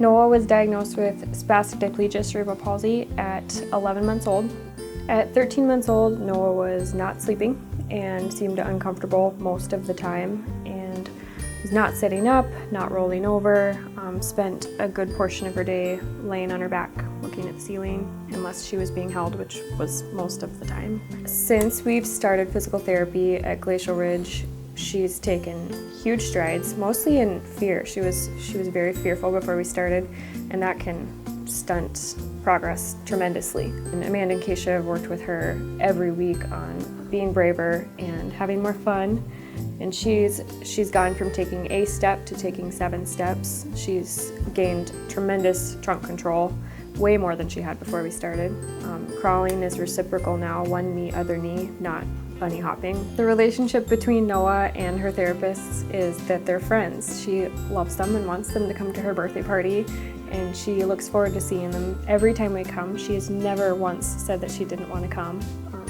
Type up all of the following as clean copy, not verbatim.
Noah was diagnosed with spastic diplegia cerebral palsy at 11 months old. At 13 months old, Noah was not sleeping and seemed uncomfortable most of the time, and was not sitting up, not rolling over, spent a good portion of her day laying on her back looking at the ceiling unless she was being held, which was most of the time. Since we've started physical therapy at Glacial Ridge, she's taken huge strides, mostly in fear. She was very fearful before we started, and that can stunt progress tremendously. And Amanda and Keisha have worked with her every week on being braver and having more fun. And she's gone from taking a step to taking 7 steps. She's gained tremendous trunk control, way more than she had before we started. Crawling is reciprocal now, one knee, other knee, not bunny hopping. The relationship between Noah and her therapists is that they're friends. She loves them and wants them to come to her birthday party, and she looks forward to seeing them every time we come. She has never once said that she didn't want to come.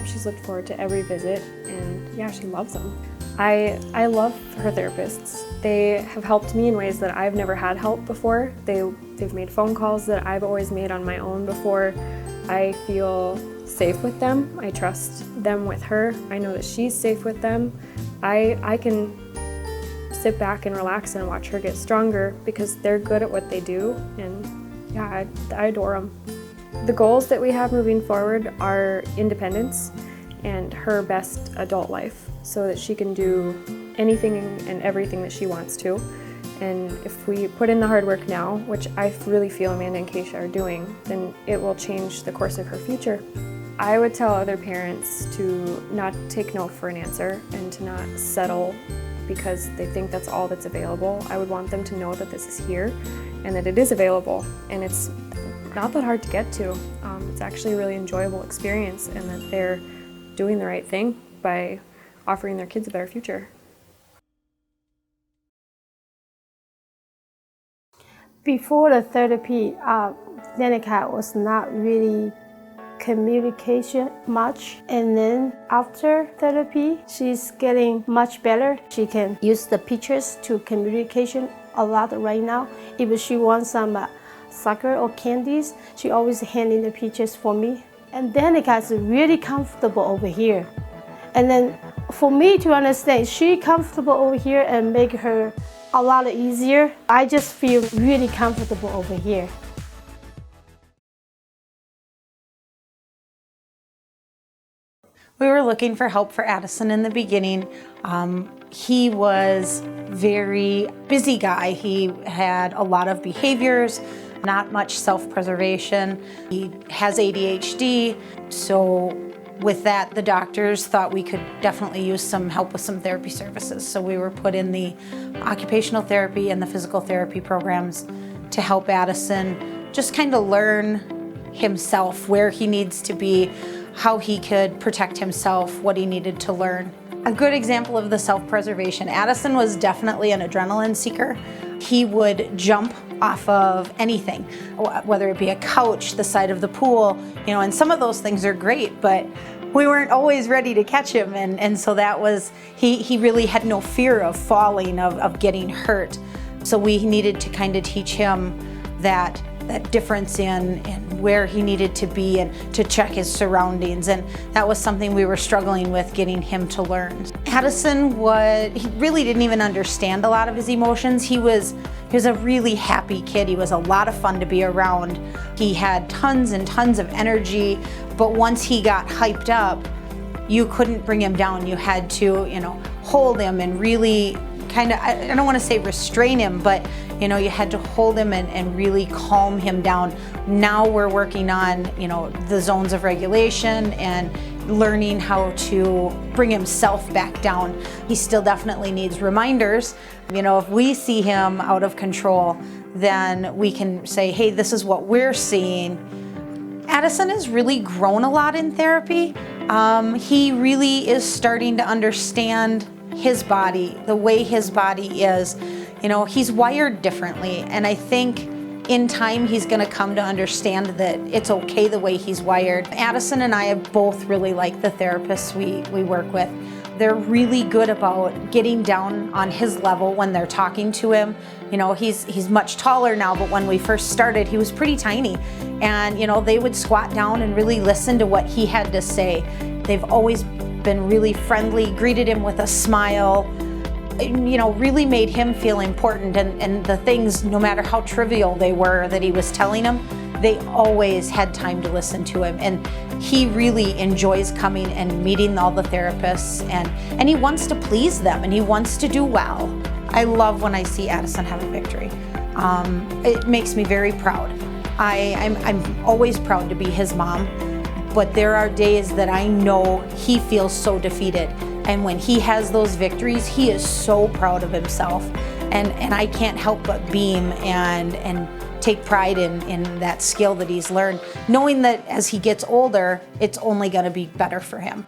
She's looked forward to every visit, and yeah, she loves them. I love her therapists. They have helped me in ways that I've never had help before. They've made phone calls that I've always made on my own before. I feel safe with them. I trust them with her. I know that she's safe with them. I can sit back and relax and watch her get stronger because they're good at what they do, and yeah, I adore them. The goals that we have moving forward are independence and her best adult life, so that she can do anything and everything that she wants to. And if we put in the hard work now, which I really feel Amanda and Keisha are doing, then it will change the course of her future. I would tell other parents to not take no for an answer and to not settle because they think that's all that's available. I would want them to know that this is here and that it is available, and it's not that hard to get to. It's actually a really enjoyable experience, and that they're doing the right thing by offering their kids a better future. Before the therapy, Seneca was not really communication much, and then after therapy, she's getting much better. She can use the pictures to communication a lot right now. If she wants some sugar or candies, she always handing the pictures for me. And Seneca is really comfortable over here. And then for me to understand, she comfortable over here and make her a lot easier. I just feel really comfortable over here. We were looking for help for Addison in the beginning. He was very busy guy. He had a lot of behaviors, not much self-preservation. He has ADHD, so with that, the doctors thought we could definitely use some help with some therapy services. So we were put in the occupational therapy and the physical therapy programs to help Addison just kind of learn himself, where he needs to be, how he could protect himself, what he needed to learn. A good example of the self-preservation, Addison was definitely an adrenaline seeker. He would jump off of anything, whether it be a couch, the side of the pool, and some of those things are great, but we weren't always ready to catch him, and so that was, he really had no fear of falling, of getting hurt. So we needed to kind of teach him that difference in where he needed to be and to check his surroundings, and that was something we were struggling with getting him to learn. Addison he really didn't even understand a lot of his emotions. He was a really happy kid. He was a lot of fun to be around. He had tons and tons of energy, but once he got hyped up, you couldn't bring him down. You had to, hold him and really kind of, I don't want to say restrain him, but you had to hold him and really calm him down. Now we're working on, the zones of regulation and learning how to bring himself back down. He still definitely needs reminders. If we see him out of control, then we can say, hey, this is what we're seeing. Addison has really grown a lot in therapy. He really is starting to understand his body, the way his body is. He's wired differently, and I think in time, he's gonna come to understand that it's okay the way he's wired. Addison and I both really like the therapists we work with. They're really good about getting down on his level when they're talking to him. You know, he's much taller now, but when we first started, he was pretty tiny. And, you know, they would squat down and really listen to what he had to say. They've always been really friendly, greeted him with a smile, you know, really made him feel important. And the things, no matter how trivial they were that he was telling them, they always had time to listen to him. And he really enjoys coming and meeting all the therapists, and he wants to please them, and he wants to do well. I love when I see Addison have a victory. It makes me very proud. I'm always proud to be his mom, but there are days that I know he feels so defeated. And when he has those victories, he is so proud of himself. And I can't help but beam and take pride in that skill that he's learned, knowing that as he gets older, it's only going to be better for him.